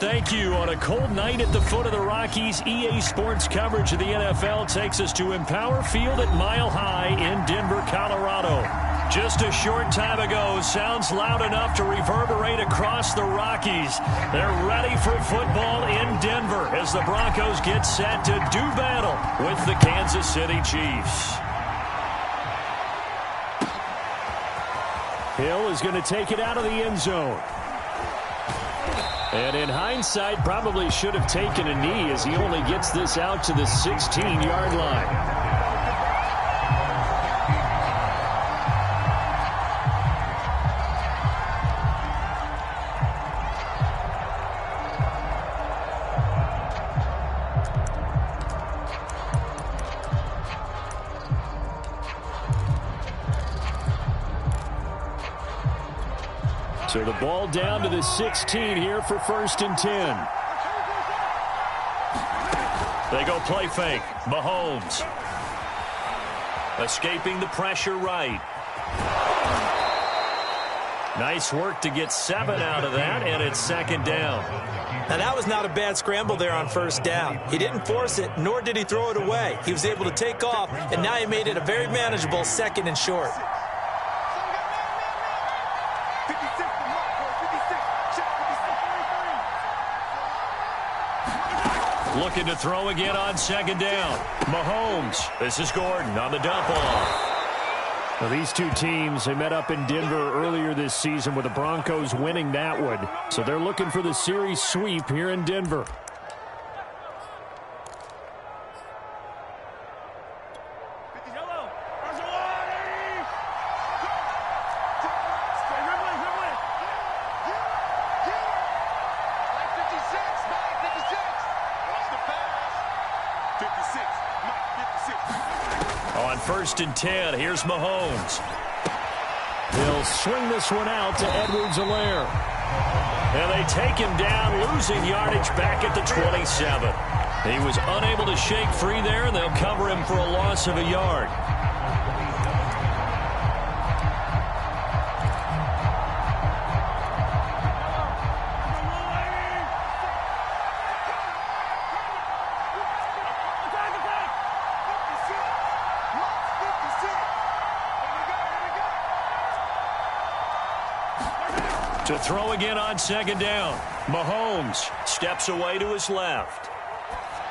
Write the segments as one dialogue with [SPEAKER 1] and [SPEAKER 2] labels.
[SPEAKER 1] Thank you. On a cold night at the foot of the Rockies, EA Sports coverage of the NFL takes us to Empower Field at Mile High in Denver, Colorado. Just a short time ago, sounds loud enough to reverberate across the Rockies. They're ready for football in Denver as the Broncos get set to do battle with the Kansas City Chiefs. Hill is going to take it out of the end zone. And in hindsight, probably should have taken a knee as he only gets this out to the 16-yard line. So the ball down to the 16 here for 1st and 10. They go play fake. Mahomes. Escaping the pressure right. Nice work to get 7 out of that, and it's 2nd down.
[SPEAKER 2] Now that was not a bad scramble there on 1st down. He didn't force it, nor did he throw it away. He was able to take off, and now he made it a very manageable 2nd and short.
[SPEAKER 1] Looking to throw again on 2nd down. Mahomes. This is Gordon on the dump off. Well, these two teams, they met up in Denver earlier this season with the Broncos winning that one. So they're looking for the series sweep here in Denver. On 1st and 10, here's Mahomes. He'll swing this one out to Edwards-Helaire. And they take him down, losing yardage back at the 27. He was unable to shake free there, and they'll cover him for a loss of a yard. To throw again on 2nd down. Mahomes steps away to his left.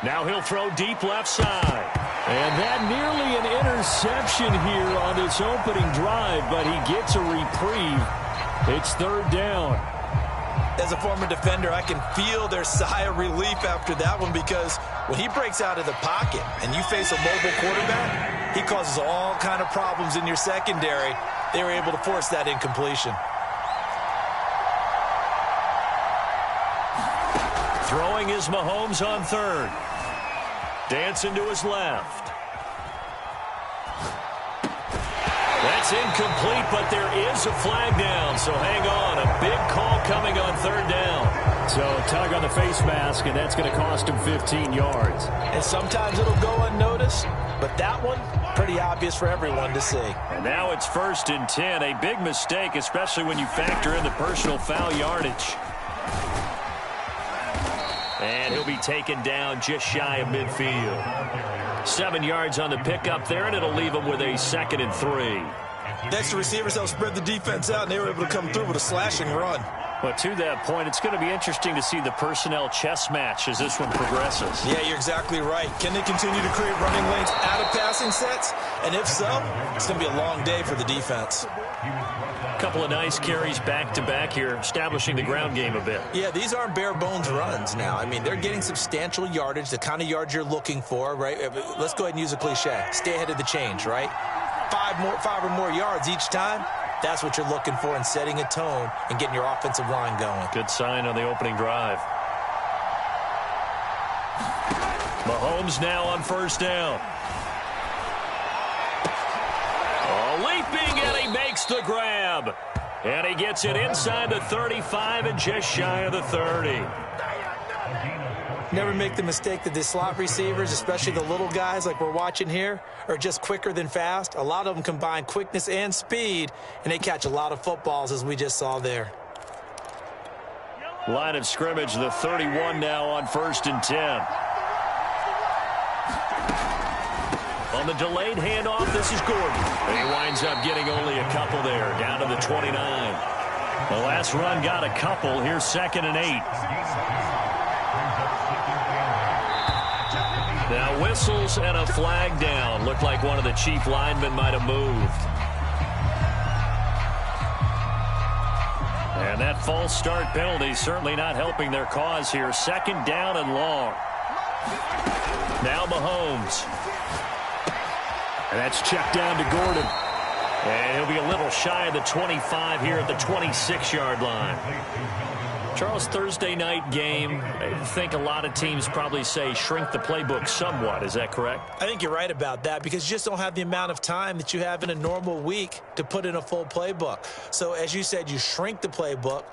[SPEAKER 1] Now he'll throw deep left side. And that nearly an interception here on this opening drive, but he gets a reprieve. It's 3rd down.
[SPEAKER 2] As a former defender, I can feel their sigh of relief after that one, because when he breaks out of the pocket and you face a mobile quarterback, he causes all kind of problems in your secondary. They were able to force that incompletion.
[SPEAKER 1] Throwing is Mahomes on 3rd. Dancing to his left. That's incomplete, but there is a flag down, so hang on. A big call coming on 3rd down. So tug on the face mask, and that's going to cost him 15 yards.
[SPEAKER 2] And sometimes it'll go unnoticed, but that one, pretty obvious for everyone to see.
[SPEAKER 1] And now it's 1st and 10. A big mistake, especially when you factor in the personal foul yardage. And he'll be taken down just shy of midfield. 7 yards on the pickup there, and it'll leave him with a 2nd and 3.
[SPEAKER 2] Next, the receivers helped spread the defense out, and they were able to come through with a slashing run.
[SPEAKER 1] But to that point, it's going to be interesting to see the personnel chess match as this one progresses.
[SPEAKER 2] Yeah, you're exactly right. Can they continue to create running lanes out of passing sets? And if so, it's going to be a long day for the defense.
[SPEAKER 1] A couple of nice carries back-to-back here, establishing the ground game a bit.
[SPEAKER 2] Yeah, these aren't bare-bones runs now. I mean, they're getting substantial yardage, the kind of yards you're looking for, right? Let's go ahead and use a cliche. Stay ahead of the change, right? 5 or more yards each time. That's what you're looking for in setting a tone and getting your offensive line going.
[SPEAKER 1] Good sign on the opening drive. Mahomes now on 1st down. Oh, leaping, and he makes the grab. And he gets it inside the 35 and just shy of the 30.
[SPEAKER 2] Never make the mistake that the slot receivers, especially the little guys like we're watching here, are just quicker than fast. A lot of them combine quickness and speed, and they catch a lot of footballs, as we just saw there.
[SPEAKER 1] Line of scrimmage, the 31 now on 1st and 10. On the delayed handoff, this is Gordon. And he winds up getting only a couple there, down to the 29. The last run got a couple. Here's 2nd and 8. Now whistles and a flag down. Looked like one of the chief linemen might have moved. And that false start penalty certainly not helping their cause here. 2nd down and long. Now Mahomes. And that's checked down to Gordon. And he'll be a little shy of the 25 here at the 26-yard line. Charles, Thursday night game, I think a lot of teams probably say shrink the playbook somewhat. Is that correct?
[SPEAKER 2] I think you're right about that because you just don't have the amount of time that you have in a normal week to put in a full playbook. So as you said, you shrink the playbook,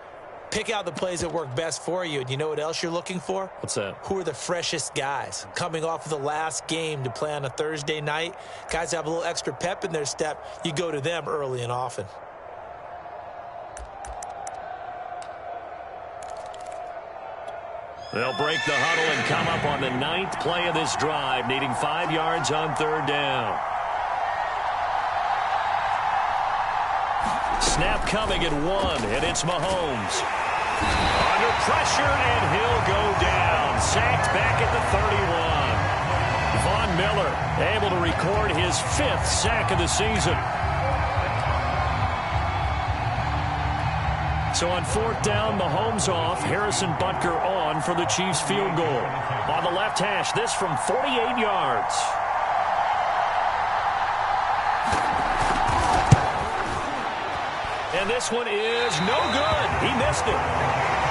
[SPEAKER 2] pick out the plays that work best for you. And you know what else you're looking for?
[SPEAKER 1] What's that?
[SPEAKER 2] Who are the freshest guys coming off of the last game to play on a Thursday night? Guys have a little extra pep in their step. You go to them early and often.
[SPEAKER 1] They'll break the huddle and come up on the 9th play of this drive, needing 5 yards on 3rd down. Snap coming at 1, and it's Mahomes. Under pressure, and he'll go down. Sacked back at the 31. Von Miller able to record his 5th sack of the season. So on 4th down, Mahomes off, Harrison Butker on for the Chiefs field goal. On the left hash, this from 48 yards. And this one is no good. He missed it.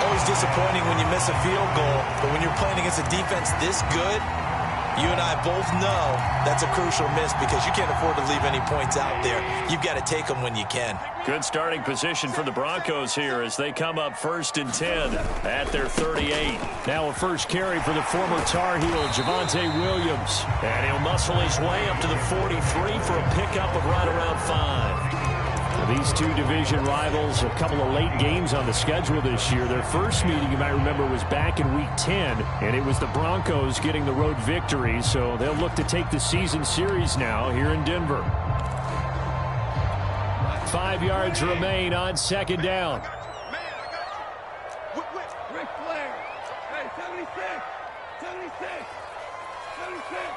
[SPEAKER 2] Always disappointing when you miss a field goal, but when you're playing against a defense this good, you and I both know that's a crucial miss because you can't afford to leave any points out there. You've got to take them when you can.
[SPEAKER 1] Good starting position for the Broncos here as they come up 1st and 10 at their 38. Now a first carry for the former Tar Heel, Javonte Williams. And he'll muscle his way up to the 43 for a pickup of right around 5. These two division rivals, a couple of late games on the schedule this year. Their first meeting, you might remember, was back in Week 10, and it was the Broncos getting the road victory, so they'll look to take the season series now here in Denver. 5 yards remain on 2nd down.
[SPEAKER 3] Ric Flair. Hey, 76. 76. 76.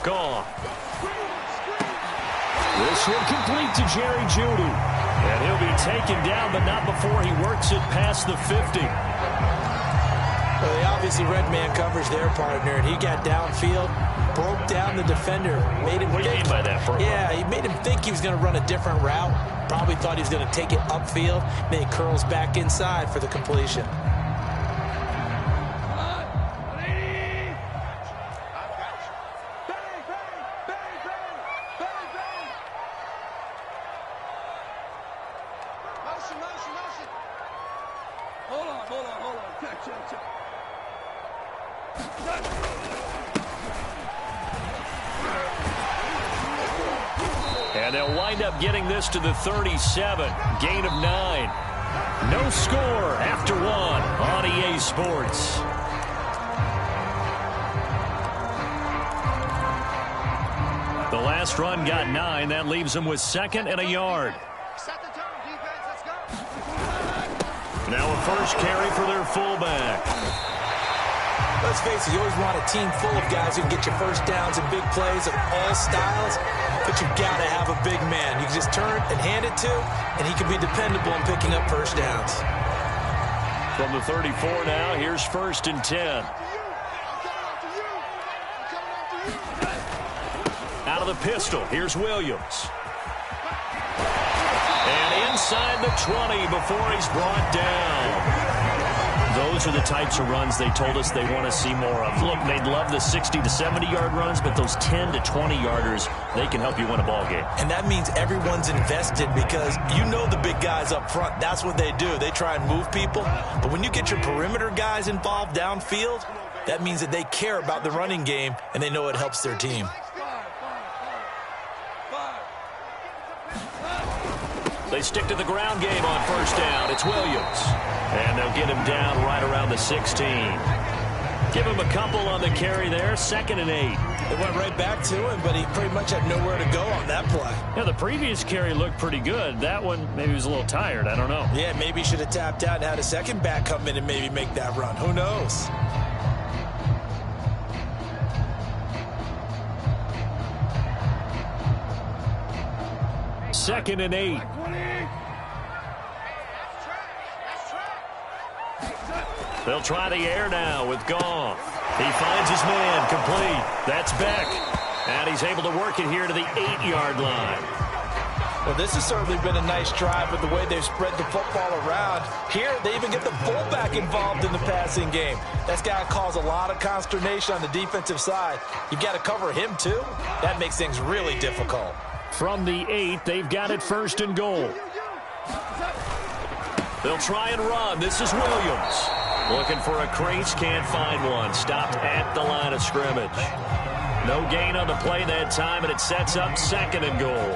[SPEAKER 1] Gone. This one complete to Jerry Jeudy. And he'll be taken down, but not before he works it past the 50.
[SPEAKER 2] Well, they obviously read man coverage their partner, and he got downfield, broke down the defender, made him
[SPEAKER 1] What do you mean by that, bro?
[SPEAKER 2] Yeah, he made him think he was going to run a different route. Probably thought he was going to take it upfield. Then he curls back inside for the completion.
[SPEAKER 1] And they'll wind up getting this to the 37. Gain of 9. No score after 1 on EA Sports. The last run got 9. That leaves them with 2nd and a yard. Now a first carry for their fullback.
[SPEAKER 2] Let's face it, you always want a team full of guys who can get you first downs and big plays of all styles, but you've got to have a big man you can just turn and hand it to, and he can be dependable in picking up first downs.
[SPEAKER 1] From the 34 now, here's 1st and 10. Out of the pistol, here's Williams. And inside the 20 before he's brought down. Those are the types of runs they told us they want to see more of. Look, they'd love the 60 to 70-yard runs, but those 10 to 20-yarders, they can help you win a ball game.
[SPEAKER 2] And that means everyone's invested because you know the big guys up front. That's what they do. They try and move people. But when you get your perimeter guys involved downfield, that means that they care about the running game, and they know it helps their team.
[SPEAKER 1] They stick to the ground game on first down. It's Williams. And they'll get him down right around the 16. Give him a couple on the carry there. 2nd and 8.
[SPEAKER 2] They went right back to him, but he pretty much had nowhere to go on that play.
[SPEAKER 1] Yeah, the previous carry looked pretty good. That one, maybe he was a little tired. I don't know.
[SPEAKER 2] Yeah, maybe he should have tapped out and had a second back come in and maybe make that run. Who knows?
[SPEAKER 1] Second and 8. They'll try the air now with Goff. He finds his man, complete. That's Beck. And he's able to work it here to the 8-yard line.
[SPEAKER 2] Well, this has certainly been a nice drive with the way they've spread the football around. Here, they even get the fullback involved in the passing game. That's got to cause a lot of consternation on the defensive side. You've got to cover him, too. That makes things really difficult.
[SPEAKER 1] From the 8, they've got it 1st and goal. They'll try and run. This is Williams. Looking for a crease, can't find one. Stopped at the line of scrimmage. No gain on the play that time, and it sets up 2nd and goal.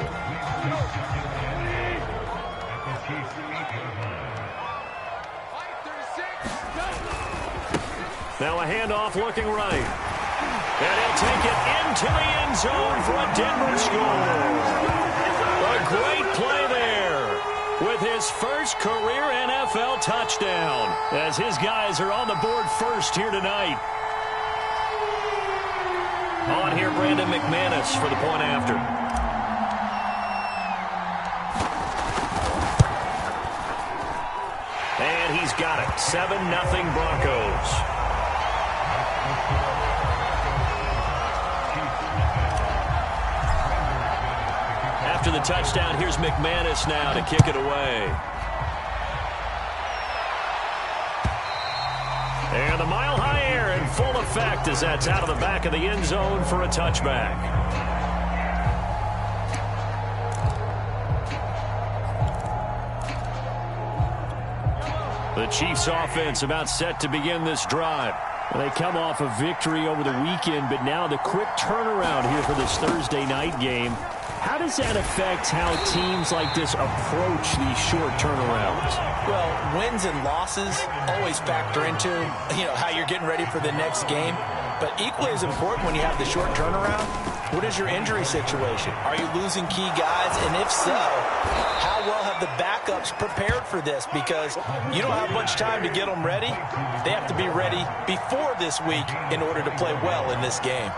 [SPEAKER 1] Now a handoff looking right. And he'll take it into the end zone for a Denver score. A great play there with his first career NFL touchdown as his guys are on the board first here tonight. On here, Brandon McManus for the point after. And he's got it. 7-0 Broncos. After the touchdown, here's McManus now to kick it away. And the mile-high air in full effect as that's out of the back of the end zone for a touchback. The Chiefs offense about set to begin this drive. They come off a victory over the weekend, but now the quick turnaround here for this Thursday night game. How does that affect how teams like this approach these short turnarounds?
[SPEAKER 2] Well, wins and losses always factor into, how you're getting ready for the next game. But equally as important when you have the short turnaround, what is your injury situation? Are you losing key guys? And if so, how well have the backups prepared for this? Because you don't have much time to get them ready. They have to be ready before this week in order to play well in this game.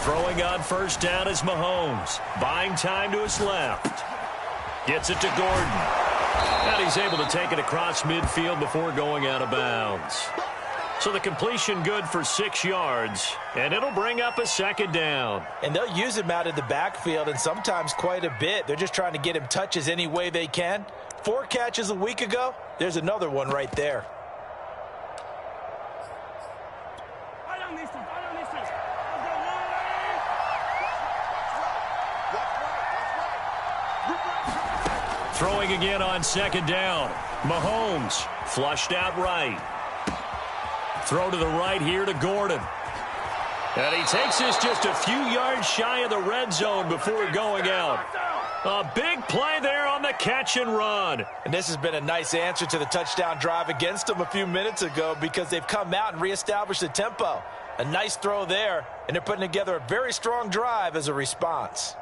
[SPEAKER 1] Throwing on first down is Mahomes. Buying time to his left. Gets it to Gordon. And he's able to take it across midfield before going out of bounds. So the completion good for 6 yards. And it'll bring up a 2nd down.
[SPEAKER 2] And they'll use him out of the backfield and sometimes quite a bit. They're just trying to get him touches any way they can. 4 catches a week ago. There's another one right there.
[SPEAKER 1] Throwing again on 2nd down. Mahomes flushed out right. Throw to the right here to Gordon. And he takes this just a few yards shy of the red zone before going out. A big play there on the catch and run.
[SPEAKER 2] And this has been a nice answer to the touchdown drive against them a few minutes ago because they've come out and reestablished the tempo. A nice throw there, and they're putting together a very strong drive as a response.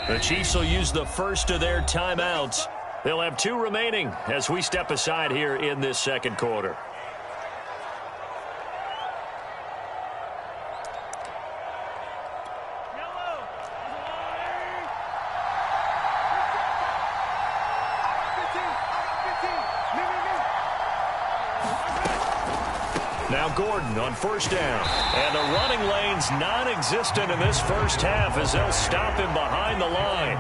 [SPEAKER 1] The Chiefs will use the first of their timeouts. They'll have 2 remaining as we step aside here in this 2nd quarter. Now Gordon on first down. And the running lane's non-existent in this first half as they'll stop him behind the line.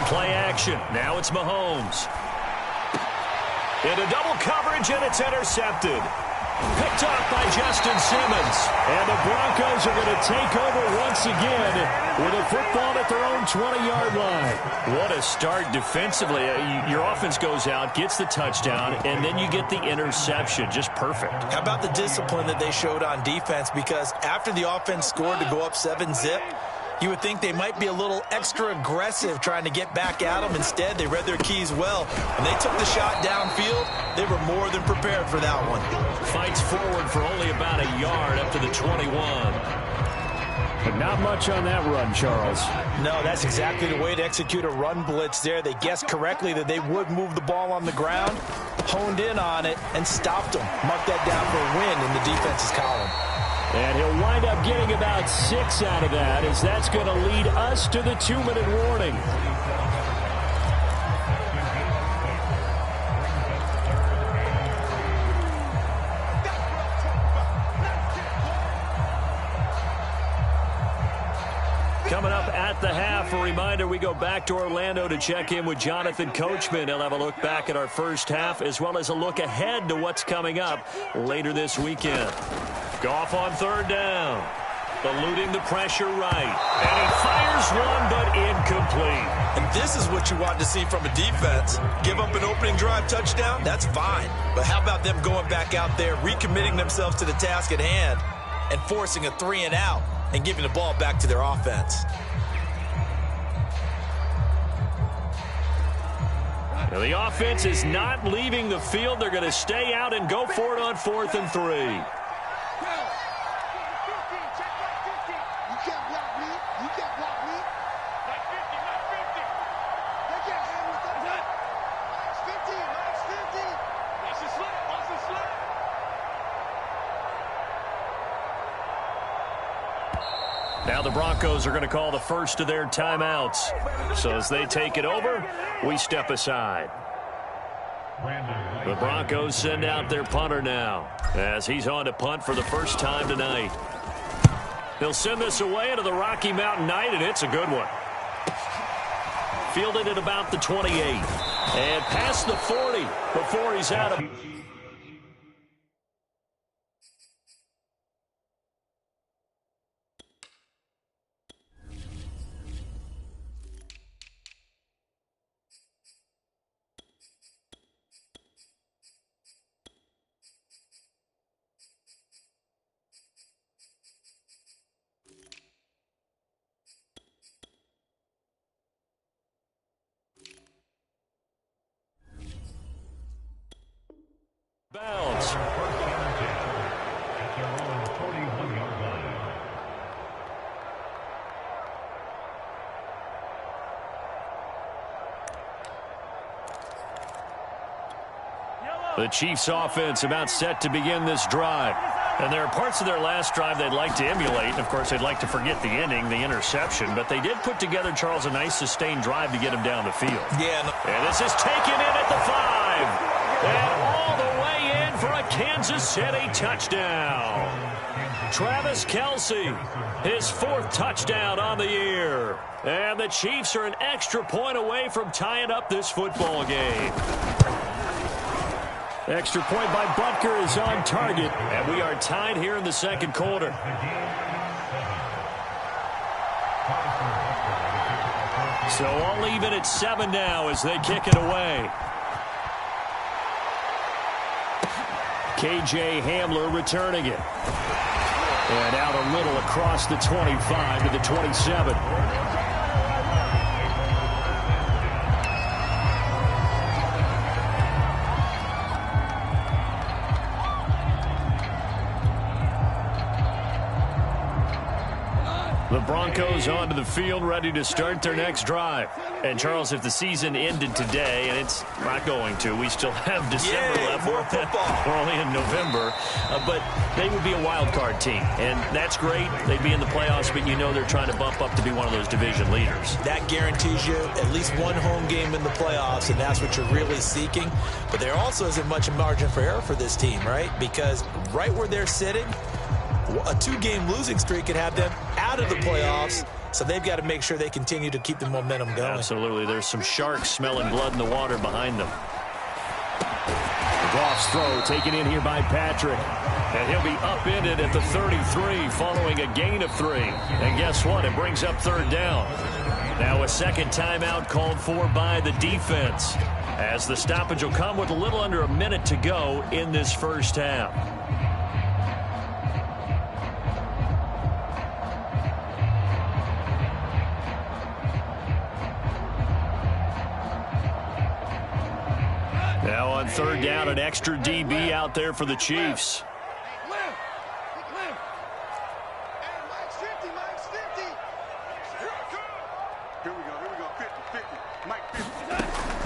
[SPEAKER 1] Play action. Now it's Mahomes. Into double coverage, and it's intercepted. Picked off by Justin Simmons. And the Broncos are going to take over once again with a football at their own 20-yard line. What a start defensively. Your offense goes out, gets the touchdown, and then you get the interception. Just perfect.
[SPEAKER 2] How about the discipline that they showed on defense? Because after the offense scored to go up 7-zip, you would think they might be a little extra aggressive trying to get back at them. Instead, they read their keys well. When they took the shot downfield, they were more than prepared for that one.
[SPEAKER 1] Fights forward for only about a yard up to the 21. But not much on that run, Charles.
[SPEAKER 2] No, that's exactly the way to execute a run blitz there. They guessed correctly that they would move the ball on the ground, honed in on it, and stopped them. Mark that down for a win in the defense's column.
[SPEAKER 1] And he'll wind up getting about 6 out of that, as that's going to lead us to the 2-minute warning. Coming up at the half, a reminder, we go back to Orlando to check in with Jonathan Coachman. He'll have a look back at our first half, as well as a look ahead to what's coming up later this weekend. Goff on third down. Eluding the pressure right. And he fires one, but incomplete.
[SPEAKER 2] And this is what you want to see from a defense. Give up an opening drive touchdown, that's fine. But how about them going back out there, recommitting themselves to the task at hand, and forcing a 3-and-out, and giving the ball back to their offense?
[SPEAKER 1] Now the offense is not leaving the field. They're going to stay out and go for it on 4th and 3. Now the Broncos are going to call the first of their timeouts. So as they take it over, we step aside. The Broncos send out their punter now, as he's on to punt for the first time tonight. They'll send this away into the Rocky Mountain night, and it's a good one. Fielded at about the 28. And past the 40 before he's out of... bounds. The Chiefs offense about set to begin this drive. And there are parts of their last drive they'd like to emulate. And, of course, they'd like to forget the ending, the interception. But they did put together, Charles, a nice sustained drive to get him down the field.
[SPEAKER 2] Yeah.
[SPEAKER 1] And this is taken in at the 5. And all the way in for a Kansas City touchdown. Travis Kelce, his 4th touchdown on the year. And the Chiefs are an extra point away from tying up this football game. Extra point by Butker is on target, and we are tied here in the second quarter. So all even at 7 now as they kick it away. KJ Hamler returning it. And out a little across the 25 to the 27. The Broncos onto the field, ready to start their next drive. And, Charles, if the season ended today, and it's not going to, we still have December left.
[SPEAKER 2] More football.
[SPEAKER 1] We're only in November. But they would be a wild card team. And that's great. They'd be in the playoffs, but you know they're trying to bump up to be one of those division leaders.
[SPEAKER 2] That guarantees you at least one home game in the playoffs, and that's what you're really seeking. But there also isn't much margin for error for this team, right? Because right where they're sitting, a 2-game losing streak could have them out of the playoffs, so they've got to make sure they continue to keep the momentum going.
[SPEAKER 1] Absolutely. There's some sharks smelling blood in the water behind them. Goff Handoffs throw taken in here by Patrick. And he'll be upended at the 33 following a gain of 3. And guess what? It brings up third down. Now a second timeout called for by the defense, as the stoppage will come with a little under a minute to go in this first half. Now on third down, an extra DB out there for the Chiefs.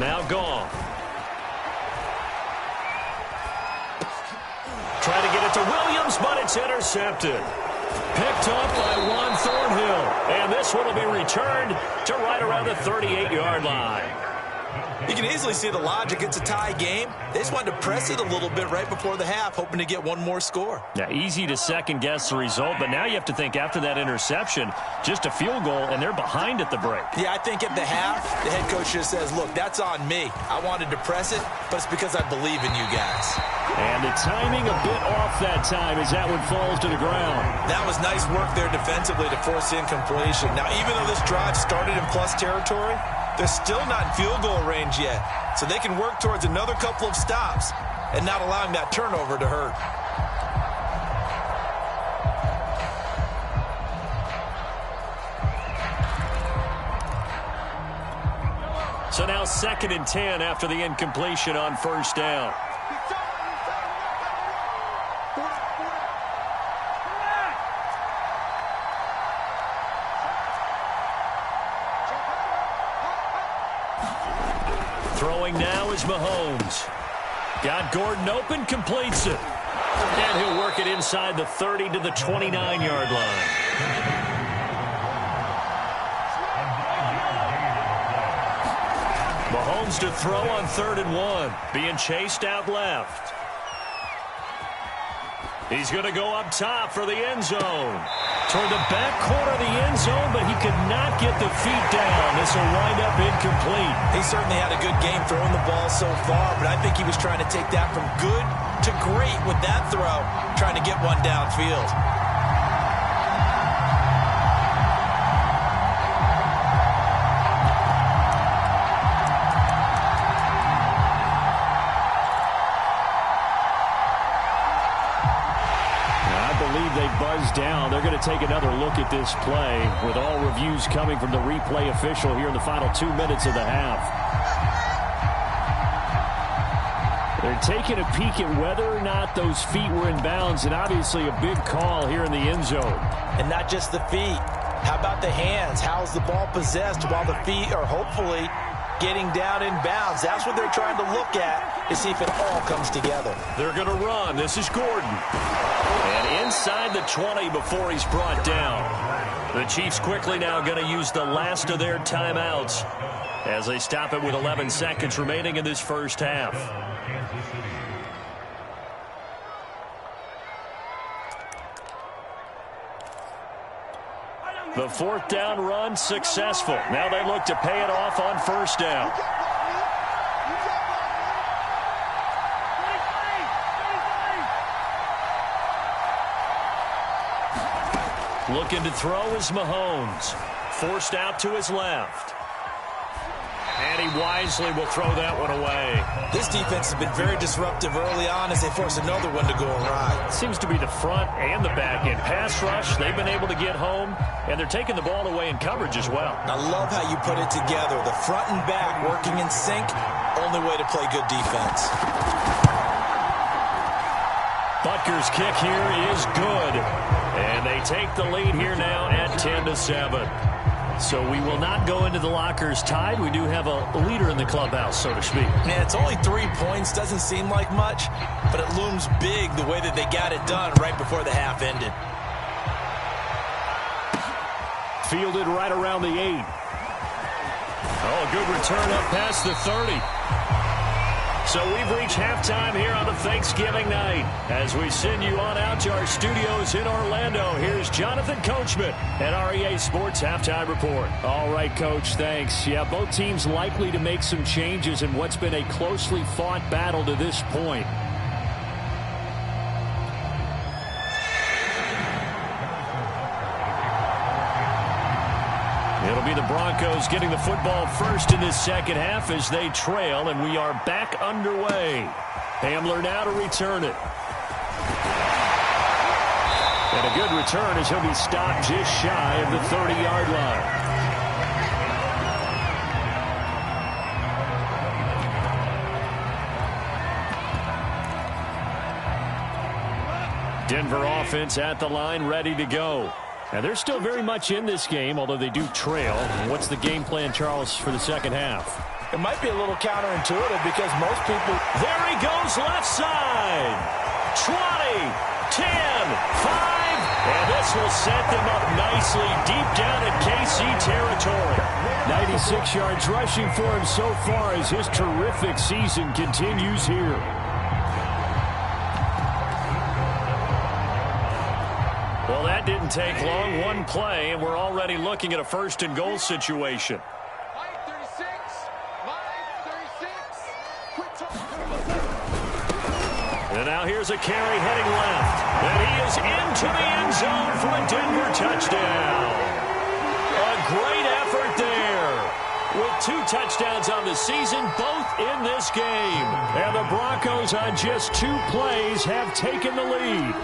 [SPEAKER 1] Now gone. Trying to get it to Williams, but it's intercepted. Picked up by Juan Thornhill. And this one will be returned to right around the 38-yard line.
[SPEAKER 2] You can easily see the logic. It's a tie game. They just wanted to press it a little bit right before the half, hoping to get one more score.
[SPEAKER 1] Yeah, easy to second-guess the result, but now you have to think after that interception, just a field goal, and they're behind at the break.
[SPEAKER 2] Yeah, I think at the half, the head coach just says, look, that's on me. I wanted to press it, but it's because I believe in you guys.
[SPEAKER 1] And the timing a bit off that time as that one falls to the ground.
[SPEAKER 2] That was nice work there defensively to force incompletion. Now, even though this drive started in plus territory, they're still not in field goal range yet, so they can work towards another couple of stops and not allowing that turnover to hurt.
[SPEAKER 1] So now 2nd and 10 after the incompletion on first down. Throwing now is Mahomes. Got Gordon open, completes it. And he'll work it inside the 30 to the 29-yard line. Mahomes to throw on 3rd and 1. Being chased out left. He's going to go up top for the end zone. Toward the back corner of the end zone, but he could not get the feet down. This will wind up incomplete.
[SPEAKER 2] He certainly had a good game throwing the ball so far, but I think he was trying to take that from good to great with that throw, trying to get one downfield.
[SPEAKER 1] Down. They're going to take another look at this play with all reviews coming from the replay official here in the final 2 minutes of the half. They're taking a peek at whether or not those feet were in bounds, and obviously a big call here in the end zone.
[SPEAKER 2] And not just the feet. How about the hands? How's the ball possessed while the feet are hopefully getting down in bounds? That's what they're trying to look at to see if it all comes together.
[SPEAKER 1] They're going to run. This is Gordon. And inside the 20 before he's brought down. The Chiefs quickly now going to use the last of their timeouts as they stop it with 11 seconds remaining in this first half. The 4th down run successful. Now they look to pay it off on first down. Looking to throw is Mahomes. Forced out to his left. And he wisely will throw that one away.
[SPEAKER 2] This defense has been very disruptive early on as they force another one to go awry.
[SPEAKER 1] Seems to be the front and the back end. Pass rush, they've been able to get home, and they're taking the ball away in coverage as well.
[SPEAKER 2] I love how you put it together. The front and back working in sync, only way to play good defense.
[SPEAKER 1] Butker's kick here is good. And they take the lead here now at 10-7. So we will not go into the lockers tied. We do have a leader in the clubhouse, so to speak.
[SPEAKER 2] Yeah, it's only 3 points. Doesn't seem like much, but it looms big the way that they got it done right before the half ended.
[SPEAKER 1] Fielded right around the 8. Oh, good return up past the 30. So we've reached halftime here on the Thanksgiving night. As we send you on out to our studios in Orlando, here's Jonathan Coachman at REA Sports Halftime Report. All right, Coach, thanks. Yeah, both teams likely to make some changes in what's been a closely fought battle to this point. It'll be the Broncos getting the football first in this second half as they trail, and we are back underway. Hamler now to return it. And a good return as he'll be stopped just shy of the 30-yard line. Denver offense at the line, ready to go. Now, they're still very much in this game, although they do trail. What's the game plan, Charles, for the second half?
[SPEAKER 2] It might be a little counterintuitive because most people...
[SPEAKER 1] There he goes left side. 20, 10, 5. And this will set them up nicely deep down in KC territory. 96 yards rushing for him so far as his terrific season continues here. Well, that didn't take long. One play, and we're already looking at a first and goal situation. And now here's a carry heading left. And he is into the end zone for a Denver touchdown. A great effort there. With 2 touchdowns on the season, both in this game. And the Broncos on just 2 plays have taken the lead.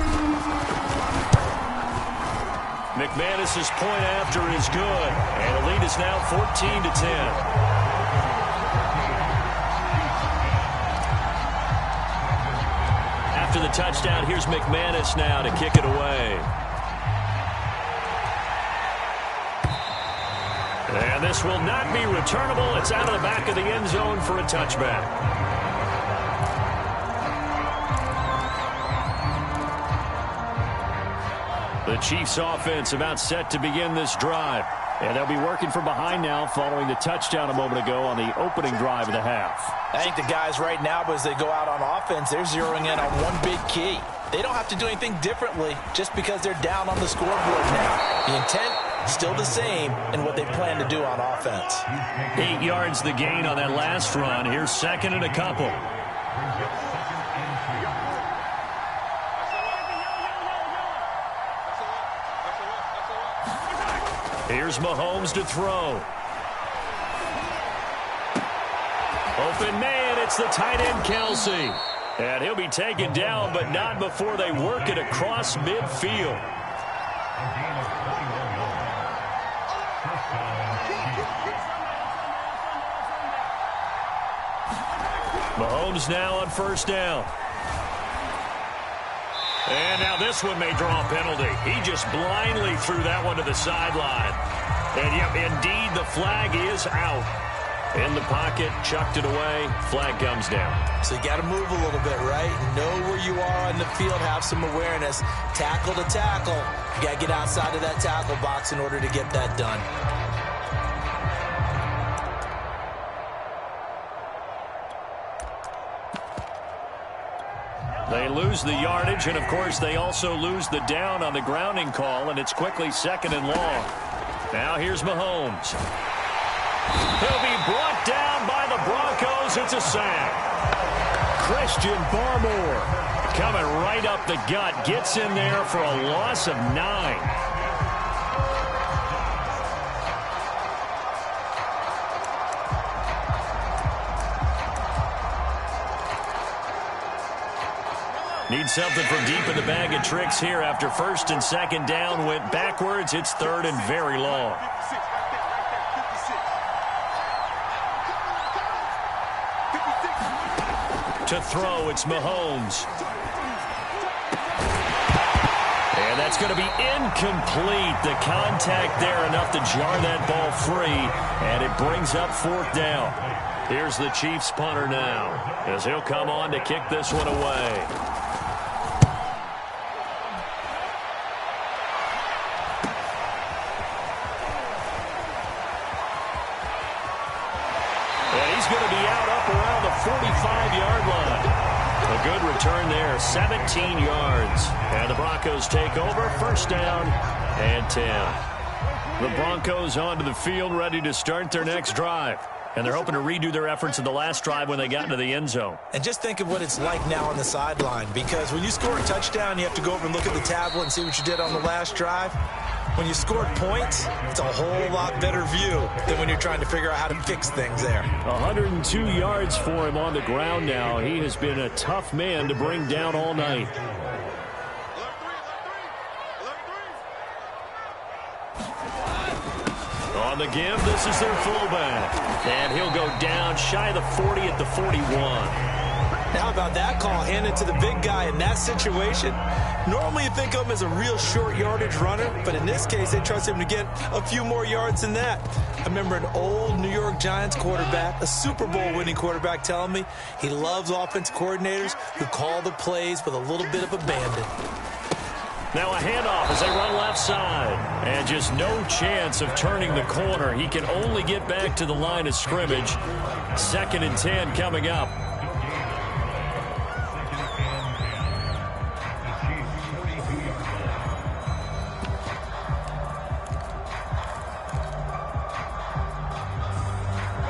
[SPEAKER 1] McManus's point after is good. And the lead is now 14-10. After the touchdown, here's McManus now to kick it away. And this will not be returnable. It's out of the back of the end zone for a touchback. The Chiefs offense about set to begin this drive. And they'll be working from behind now following the touchdown a moment ago on the opening drive of the half.
[SPEAKER 2] I think the guys right now, as they go out on offense, they're zeroing in on one big key. They don't have to do anything differently just because they're down on the scoreboard now. The intent, still the same in what they plan to do on offense.
[SPEAKER 1] 8 yards the gain on that last run. Here's second and a couple. Here's Mahomes to throw. Open man, it's the tight end, Kelsey. And he'll be taken down, but not before they work it across midfield. Mahomes now on first down. And now this one may draw a penalty. He just blindly threw that one to the sideline. And, yep, indeed, the flag is out. In the pocket, chucked it away, flag comes down.
[SPEAKER 2] So you got to move a little bit, right? Know where you are on the field, have some awareness. Tackle to tackle. You got to get outside of that tackle box in order to get that done.
[SPEAKER 1] They lose the yardage, and, of course, they also lose the down on the grounding call, and it's quickly second and long. Now here's Mahomes. He'll be brought down by the Broncos. It's a sack. Christian Barmore coming right up the gut. Gets in there for a loss of 9. Need something from deep in the bag of tricks here after first and second down went backwards. It's third and very long. To throw, it's Mahomes. And that's going to be incomplete. The contact there enough to jar that ball free. And it brings up fourth down. Here's the Chiefs punter now as he'll come on to kick this one away. Going to be out up around the 45-yard line. A good return there, 17 yards. And the Broncos take over, first down and 10. The Broncos onto the field, ready to start their next drive. And they're hoping to redo their efforts in the last drive when they got into the end zone.
[SPEAKER 2] And just think of what it's like now on the sideline, because when you score a touchdown, you have to go over and look at the tablet and see what you did on the last drive. when you scored points, it's a whole lot better view than when you're trying to figure out how to fix things there.
[SPEAKER 1] 102 yards for him on the ground now. He has been a tough man to bring down all night. On the give, this is their fullback. And he'll go down shy of the 40 at the 41.
[SPEAKER 2] How about that call handed to the big guy in that situation? Normally you think of him as a real short yardage runner, but in this case they trust him to get a few more yards than that. I remember an old New York Giants quarterback, a Super Bowl winning quarterback, telling me he loves offensive coordinators who call the plays with a little bit of abandon.
[SPEAKER 1] Now a handoff as they run left side. And just no chance of turning the corner. He can only get back to the line of scrimmage. 2nd and 10 coming up.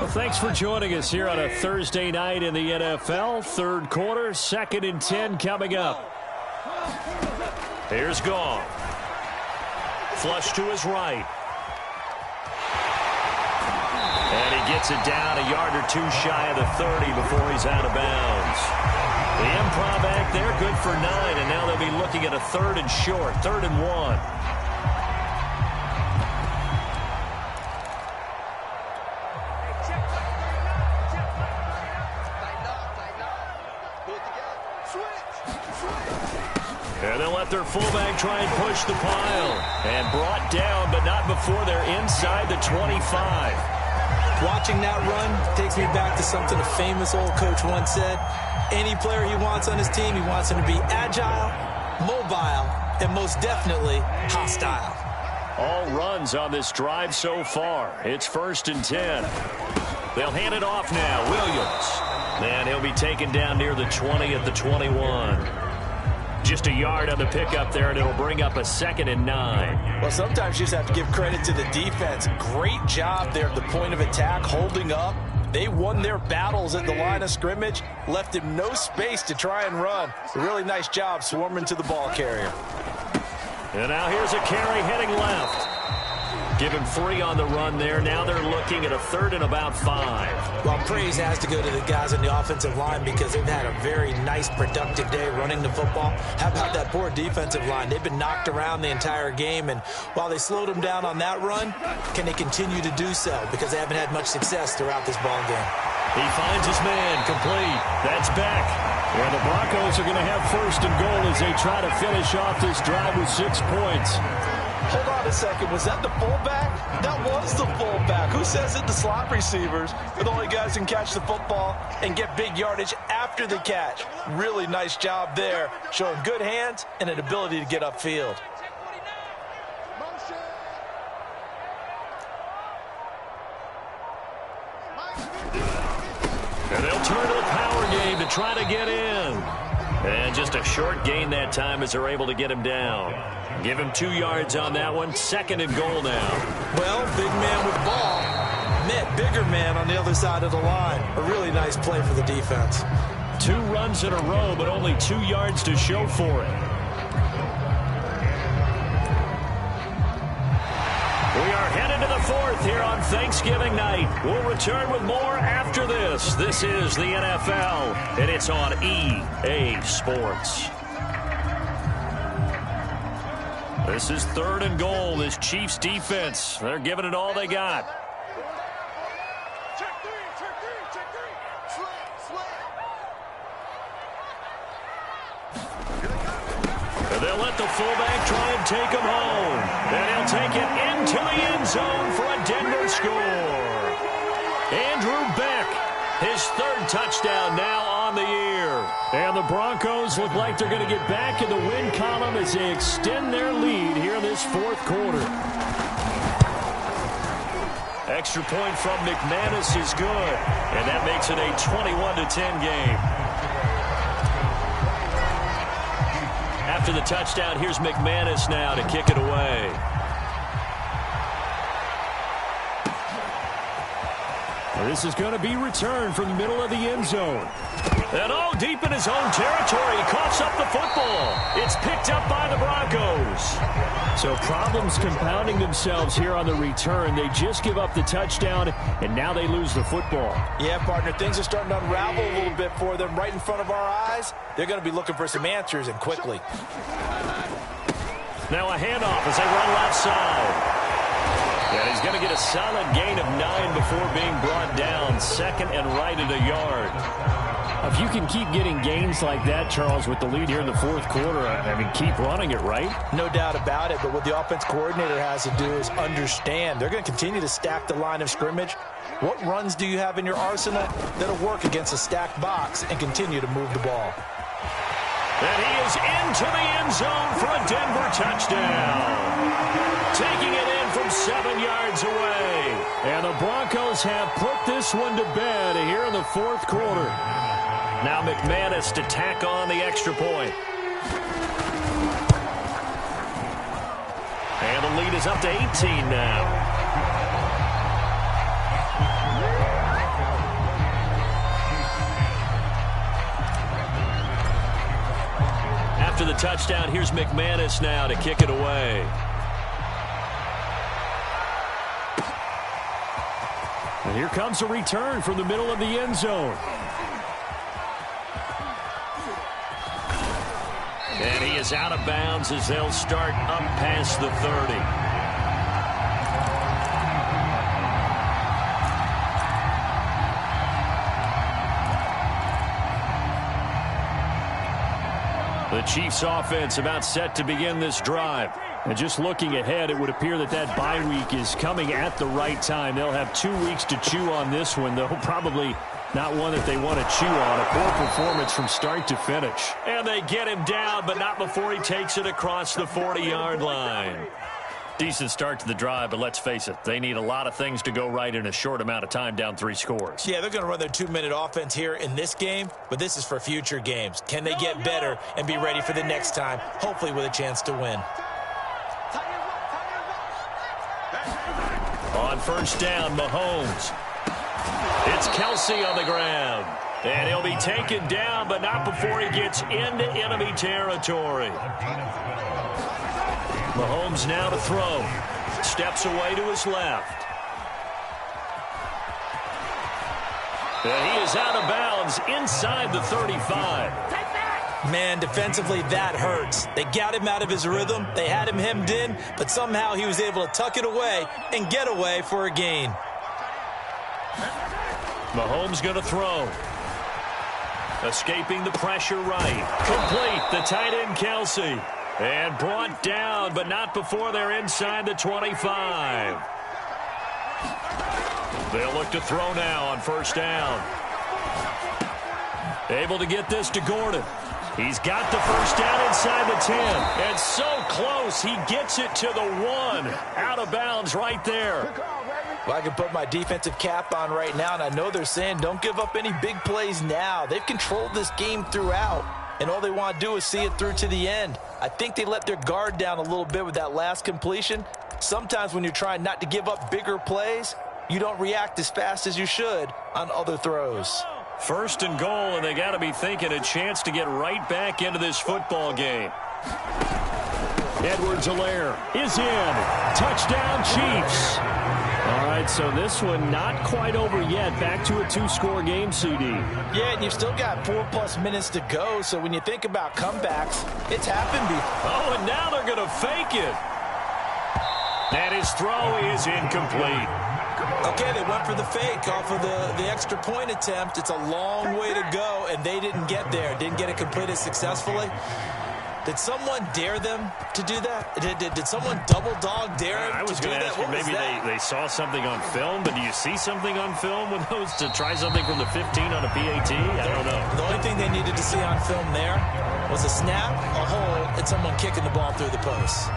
[SPEAKER 1] Well, thanks for joining us here on a Thursday night in the NFL. 3rd quarter, 2nd and 10 coming up. Here's Goff. Flush to his right. And he gets it down a yard or two shy of the 30 before he's out of bounds. The improv back there, good for 9, and now they'll be looking at a 3rd and short, 3rd and 1. And they'll let their fullback try and push the pile. And brought down, but not before they're inside the 25.
[SPEAKER 2] Watching that run takes me back to something a famous old coach once said. Any player he wants on his team, he wants him to be agile, mobile, and most definitely hostile.
[SPEAKER 1] All runs on this drive so far. It's 1st and 10. They'll hand it off now. Williams. And he'll be taken down near the 20 at the 21. Just a yard on the pickup there, and it'll bring up a 2nd and 9.
[SPEAKER 2] Well, sometimes you just have to give credit to the defense. Great job there at the point of attack, holding up. They won their battles at the line of scrimmage, left him no space to try and run. A really nice job swarming to the ball carrier.
[SPEAKER 1] And now here's a carry heading left. Give him 3 on the run there. Now they're looking at a 3rd and about 5.
[SPEAKER 2] Well, praise has to go to the guys on the offensive line because they've had a very nice, productive day running the football. How about that poor defensive line? They've been knocked around the entire game, and while they slowed them down on that run, can they continue to do so? Because they haven't had much success throughout this ball game.
[SPEAKER 1] He finds his man, complete. That's Beck. Where the Broncos are going to have 1st and goal as they try to finish off this drive with 6 points.
[SPEAKER 2] Hold on a second. Was that the fullback? That was the fullback. Who says it? The slot receivers are the only guys who can catch the football and get big yardage after the catch. Really nice job there, showing good hands and an ability to get upfield.
[SPEAKER 1] And they'll turn to the power game to try to get in. And just a short gain that time as they're able to get him down. Give him 2 yards on that one. 2nd and goal now.
[SPEAKER 2] Well, big man with ball met bigger man on the other side of the line. A really nice play for the defense.
[SPEAKER 1] 2 runs in a row, but only 2 yards to show for it. We are headed to the 4th here on Thanksgiving night. We'll return with more after this. This is the NFL, and it's on EA Sports. This is 3rd and goal. This Chiefs defense, they're giving it all they got.
[SPEAKER 3] Check 3, check 3, check 3. Slant.
[SPEAKER 1] And they'll let the fullback try and take him home. And he'll take it into the end zone for a Denver score. Andrew Beck, his 3rd touchdown now on the year. And the Broncos look like they're going to get back in the win column as they extend their lead here in this 4th quarter. Extra point from McManus is good. And that makes it a 21-10 game. After the touchdown, here's McManus now to kick it away. This is going to be returned from the middle of the end zone. And deep in his own territory, he coughs up the football. It's picked up by the Broncos. So problems compounding themselves here on the return. They just give up the touchdown, and now they lose the football.
[SPEAKER 2] Yeah, partner, things are starting to unravel a little bit for them right in front of our eyes. They're going to be looking for some answers, and quickly.
[SPEAKER 1] Now a handoff as they run left side. And he's going to get a solid gain of 9 before being brought down. Second and right at a yard. If you can keep getting gains like that, Charles, with the lead here in the fourth quarter, I mean, keep running it, right?
[SPEAKER 2] No doubt about it, but what the offense coordinator has to do is understand. They're going to continue to stack the line of scrimmage. What runs do you have in your arsenal that'll work against a stacked box and continue to move the ball?
[SPEAKER 1] And he is into the end zone for a Denver touchdown. Taking it in from 7 yards away. And the Broncos have put this one to bed here in the fourth quarter. Now McManus to tack on the extra point. And the lead is up to 18 now. After the touchdown, here's McManus now to kick it away. And here comes a return from the middle of the end zone. And he is out of bounds as they'll start up past the 30. The Chiefs offense about set to begin this drive. And just looking ahead, it would appear that that bye week is coming at the right time. They'll have 2 weeks to chew on this one, though probably not one that they want to chew on. A poor performance from start to finish. And they get him down, but not before he takes it across the 40-yard line. Decent start to the drive, but let's face it, they need a lot of things to go right in a short amount of time, down 3 scores.
[SPEAKER 2] Yeah, they're going to run their 2-minute offense here in this game, but this is for future games. Can they get better and be ready for the next time, hopefully with a chance to win?
[SPEAKER 1] On first down, Mahomes. It's Kelsey on the ground. And he'll be taken down, but not before he gets into enemy territory. Mahomes now to throw. Steps away to his left. And he is out of bounds inside the 35.
[SPEAKER 2] Man, defensively, that hurts. They got him out of his rhythm. They had him hemmed in, but somehow he was able to tuck it away and get away for a gain.
[SPEAKER 1] Mahomes going to throw. Escaping the pressure right. Complete, the tight end Kelsey. And brought down, but not before they're inside the 25. They'll look to throw now on first down. Able to get this to Gordon. He's got the first down inside the 10. And so close, he gets it to the 1. Out of bounds right there.
[SPEAKER 2] Well, I can put my defensive cap on right now, and I know they're saying don't give up any big plays now. They've controlled this game throughout, and all they want to do is see it through to the end. I think they let their guard down a little bit with that last completion. Sometimes when you're trying not to give up bigger plays, you don't react as fast as you should on other throws.
[SPEAKER 1] First and goal, and they got to be thinking a chance to get right back into this football game. Edwards-Helaire is in. Touchdown, Chiefs. All right, so this one not quite over yet. Back to a 2-score game, CD.
[SPEAKER 2] Yeah, and you've still got 4+ minutes to go, so when you think about comebacks, it's happened before.
[SPEAKER 1] Oh, and now they're going to fake it. And his throw is incomplete.
[SPEAKER 2] Okay, they went for the fake off of the extra point attempt. It's a long way to go, and they didn't get there. Didn't get it completed successfully. Did someone dare them to do that? Did someone double-dog dare them
[SPEAKER 1] I was
[SPEAKER 2] to do
[SPEAKER 1] going to
[SPEAKER 2] that?
[SPEAKER 1] ask you, maybe they saw something on film, but do you see something on film with those to try something from the 15 on a PAT? I don't know.
[SPEAKER 2] The only thing they needed to see on film there was a snap, a hole, and someone kicking the ball through the post.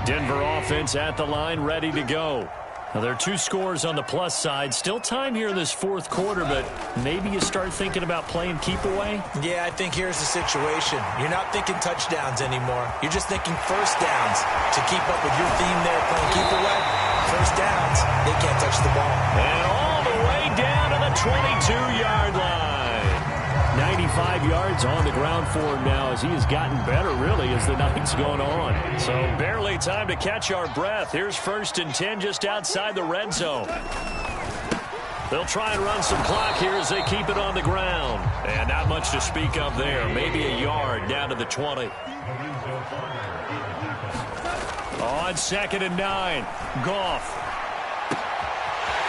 [SPEAKER 1] Denver offense at the line, ready to go. Well, there are 2 scores on the plus side. Still time here in this fourth quarter, but maybe you start thinking about playing keep away?
[SPEAKER 2] Yeah, I think here's the situation. You're not thinking touchdowns anymore. You're just thinking first downs. To keep up with your theme there, playing keep away, first downs, they can't touch the ball.
[SPEAKER 1] And all the way down to the 22-yard line. 95 yards on the ground for him now as he has gotten better, really, as the night's going on. So barely time to catch our breath. Here's 1st and 10 just outside the red zone. They'll try and run some clock here as they keep it on the ground. And not much to speak of there. Maybe a yard down to the 20. On 2nd and 9, Goff.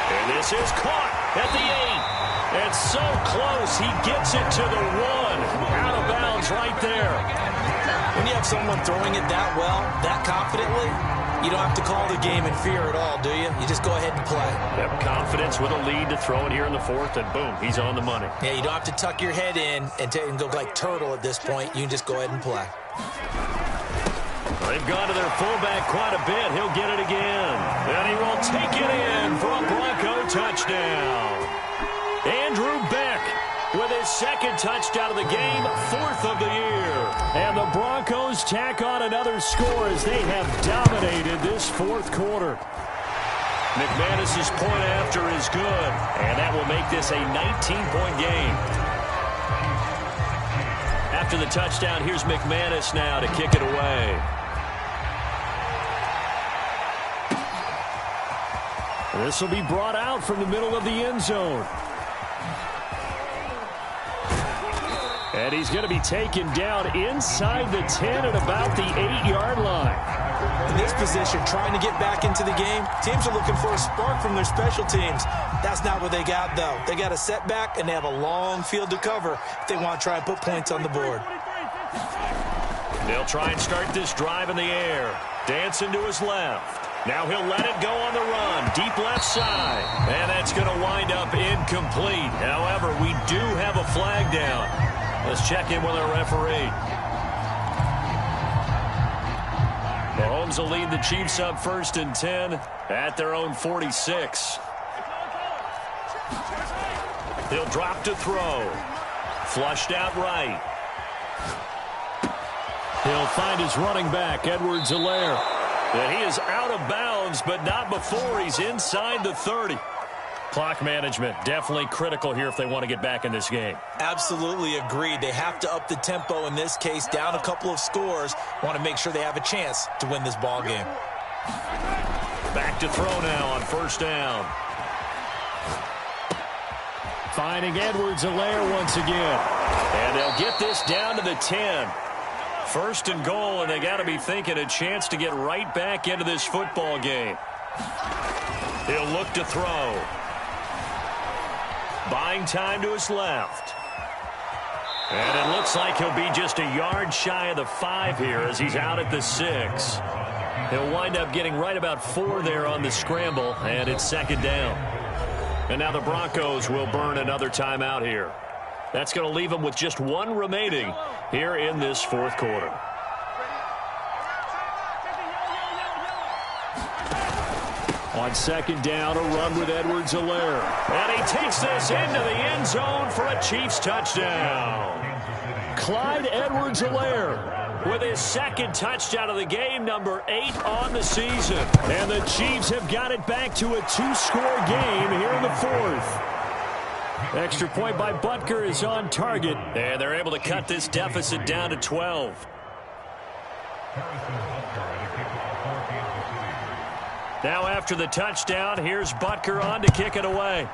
[SPEAKER 1] And this is caught at the 8. It's so close, he gets it to the 1. Out of bounds right there.
[SPEAKER 2] When you have someone throwing it that well, that confidently, you don't have to call the game in fear at all, do you? You just go ahead and play.
[SPEAKER 1] Yep, confidence with a lead to throw it here in the 4th, and boom, he's on the money.
[SPEAKER 2] Yeah, you don't have to tuck your head in and go like turtle at this point. You can just go ahead and play.
[SPEAKER 1] They've gone to their fullback quite a bit. He'll get it again. And he will take it in for a Bronco touchdown. Andrew Beck with his 2nd touchdown of the game, 4th of the year. And the Broncos tack on another score as they have dominated this 4th quarter. McManus's point after is good, and that will make this a 19-point game. After the touchdown, here's McManus now to kick it away. This will be brought out from the middle of the end zone. And he's going to be taken down inside the 10 at about the 8-yard line.
[SPEAKER 2] In this position, trying to get back into the game, teams are looking for a spark from their special teams. That's not what they got, though. They got a setback, and they have a long field to cover if they want to try and put points on the board.
[SPEAKER 1] They'll try and start this drive in the air. Dancing to his left. Now he'll let it go on the run. Deep left side. And that's going to wind up incomplete. However, we do have a flag down. Let's check in with our referee. Mahomes will lead the Chiefs up 1st and 10 at their own 46. He'll drop to throw. Flushed out right. He'll find his running back, Edwards-Helaire. And he is out of bounds, but not before he's inside the 30. Clock management, definitely critical here if they want to get back in this game.
[SPEAKER 2] Absolutely agreed. They have to up the tempo in this case, down a couple of scores. Want to make sure they have a chance to win this ball game.
[SPEAKER 1] Back to throw now on 1st down. Finding Edwards-Helaire once again. And they'll get this down to the 10. 1st and goal, and they got to be thinking a chance to get right back into this football game. He'll look to throw. Buying time to his left. And it looks like he'll be just a yard shy of the 5 here as he's out at the 6. He'll wind up getting right about 4 there on the scramble, and it's 2nd down. And now the Broncos will burn another timeout here. That's going to leave them with just 1 remaining here in this 4th quarter. On 2nd down, a run with Edwards-Helaire. And he takes this into the end zone for a Chiefs touchdown. Clyde Edwards-Helaire with his 2nd touchdown of the game, number 8 on the season. And the Chiefs have got it back to a 2-score game here in the 4th. Extra point by Butker is on target. And they're able to cut this deficit down to 12. Now after the touchdown, here's Butker on to kick it away.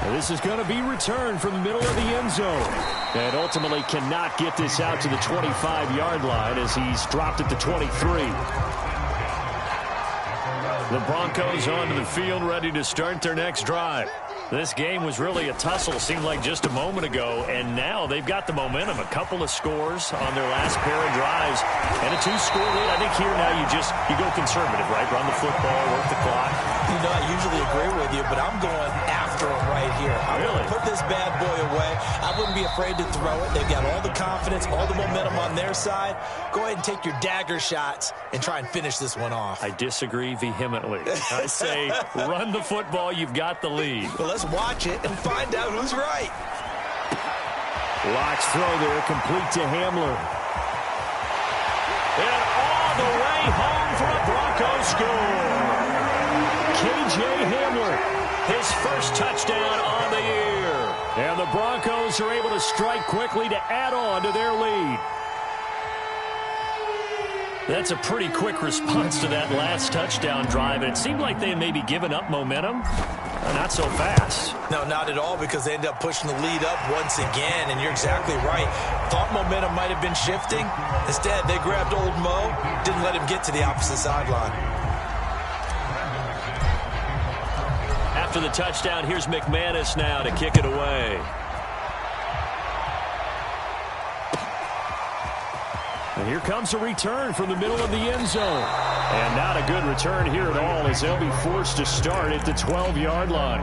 [SPEAKER 1] And this is going to be returned from the middle of the end zone. And ultimately cannot get this out to the 25-yard line as he's dropped at the 23. The Broncos onto the field, ready to start their next drive. This game was really a tussle, seemed like just a moment ago, and now they've got the momentum. A couple of scores on their last pair of drives, and a 2-score lead. I think here now you go conservative, right? Run the football, work the clock.
[SPEAKER 2] You know, I usually agree with you, but I'm going after after him right here. I want to put this bad boy away. I wouldn't be afraid to throw it. They've got all the confidence, all the momentum on their side. Go ahead and take your dagger shots and try and finish this one off.
[SPEAKER 1] I disagree vehemently. I say run the football. You've got the lead.
[SPEAKER 2] Well, let's watch it and find out who's right.
[SPEAKER 1] Locke's throw there, complete to Hamler. And all the way home for a Broncos score. K.J. Hamler, his first touchdown on the year. And the Broncos are able to strike quickly to add on to their lead. That's a pretty quick response to that last touchdown drive. And it seemed like they had maybe given up momentum. Not so fast.
[SPEAKER 2] No, not at all, because they end up pushing the lead up once again. And you're exactly right. Thought momentum might have been shifting. Instead, they grabbed old Mo, didn't let him get to the opposite sideline.
[SPEAKER 1] After the touchdown, here's McManus now to kick it away. And here comes a return from the middle of the end zone. And not a good return here at all, as they'll be forced to start at the 12-yard line.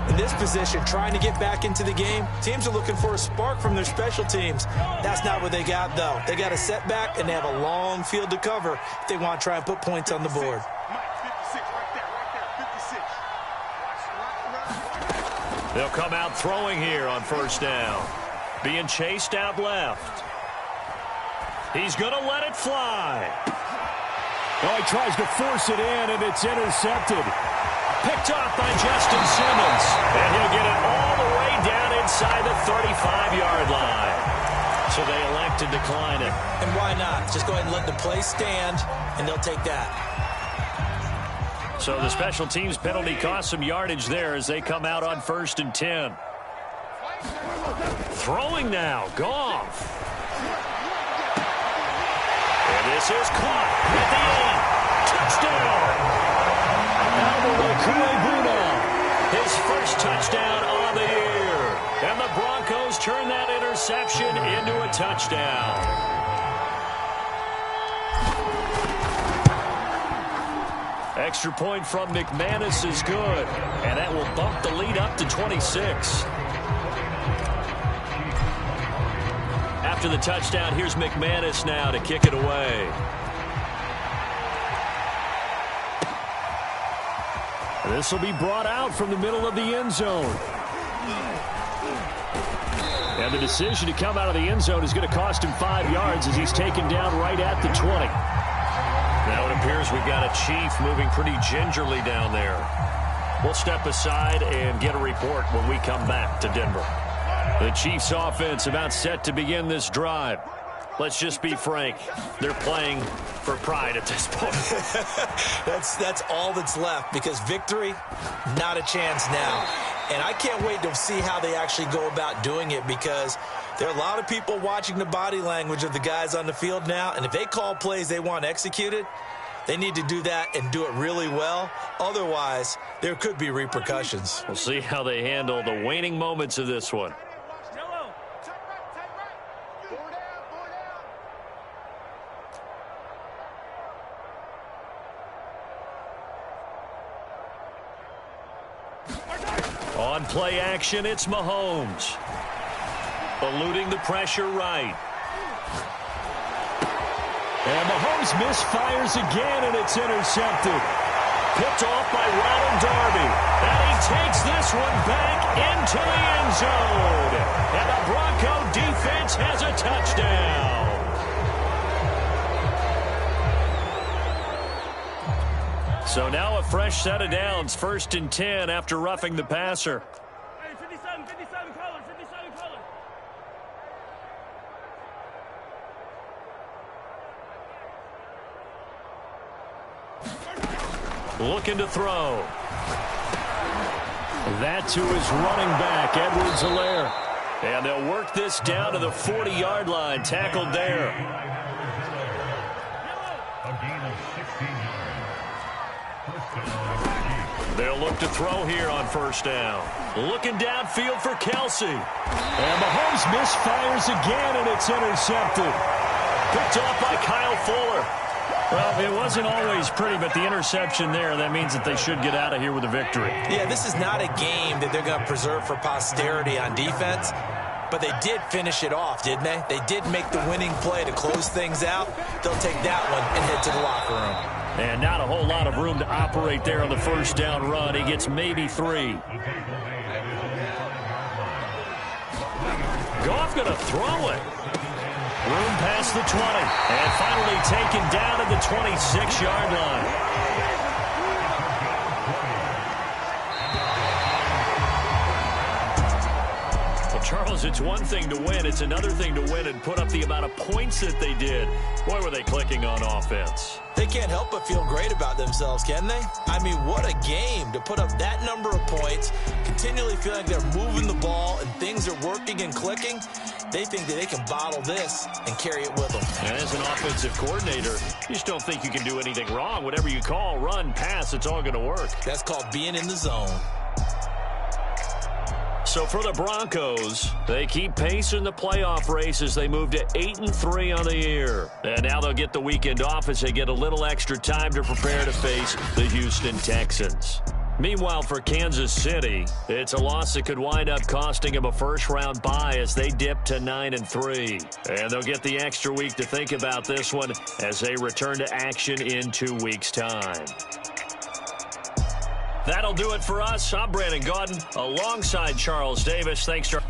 [SPEAKER 2] In this position, trying to get back into the game, teams are looking for a spark from their special teams. That's not what they got, though. They got a setback, and they have a long field to cover if they want to try and put points on the board.
[SPEAKER 1] They'll come out throwing here on first down. Being chased out left. He's going to let it fly. Oh, he tries to force it in, and it's intercepted. Picked off by Justin Simmons. And he'll get it all the way down inside the 35-yard line. So they elect to decline it.
[SPEAKER 2] And why not? Just go ahead and let the play stand, and they'll take that.
[SPEAKER 1] So the special teams penalty cost some yardage there as they come out on 1st and 10. Throwing now, Goff. And this is caught at the 8. Touchdown. Albert Bruno, his first touchdown on the year. And the Broncos turn that interception into a touchdown. Extra point from McManus is good, and that will bump the lead up to 26. After the touchdown, here's McManus now to kick it away. This will be brought out from the middle of the end zone. And the decision to come out of the end zone is going to cost him 5 yards as he's taken down right at the 20. Now it appears we've got a Chief moving pretty gingerly down there. We'll step aside and get a report when we come back to Denver. The Chiefs offense about set to begin this drive. Let's just be frank. They're playing for pride at this point.
[SPEAKER 2] That's all that's left, because victory, not a chance now. And I can't wait to see how they actually go about doing it, because there are a lot of people watching the body language of the guys on the field now, and if they call plays they want executed, they need to do that and do it really well. Otherwise, there could be repercussions.
[SPEAKER 1] We'll see how they handle the waning moments of this one. On play action, it's Mahomes. Eluding the pressure right. And Mahomes misfires again, and it's intercepted. Picked off by Ronald Darby. And he takes this one back into the end zone. And the Bronco defense has a touchdown. So now a fresh set of downs, 1st and 10 after roughing the passer.
[SPEAKER 3] Hey, 57 color, 57 color.
[SPEAKER 1] Looking to throw. That to his running back, Edwards-Helaire. And they'll work this down to the 40-yard line, tackled there. They'll look to throw here on 1st down. Looking downfield for Kelsey. And Mahomes misfires again, and it's intercepted. Picked off by Kyle Fuller. Well, it wasn't always pretty, but the interception there, that means that they should get out of here with a victory.
[SPEAKER 2] Yeah, this is not a game that they're going to preserve for posterity on defense, but they did finish it off, didn't they? They did make the winning play to close things out. They'll take that one and head to the locker room.
[SPEAKER 1] And not a whole lot of room to operate there on the first down run. He gets maybe 3. Goff going to throw it. Room past the 20. And finally taken down at the 26-yard line. Charles, it's one thing to win. It's another thing to win and put up the amount of points that they did. Boy, were they clicking on offense.
[SPEAKER 2] They can't help but feel great about themselves, can they? I mean, what a game to put up that number of points, continually feeling they're moving the ball and things are working and clicking. They think that they can bottle this and carry it with them.
[SPEAKER 1] And as an offensive coordinator, you just don't think you can do anything wrong. Whatever you call, run, pass, it's all going to work.
[SPEAKER 2] That's called being in the zone.
[SPEAKER 1] So for the Broncos, they keep pace in the playoff race as they move to 8-3 on the year. And now they'll get the weekend off as they get a little extra time to prepare to face the Houston Texans. Meanwhile, for Kansas City, it's a loss that could wind up costing them a first-round bye as they dip to 9-3. And they'll get the extra week to think about this one as they return to action in 2 weeks' time. That'll do it for us. I'm Brandon Gaudin alongside Charles Davis. Thanks, Charles.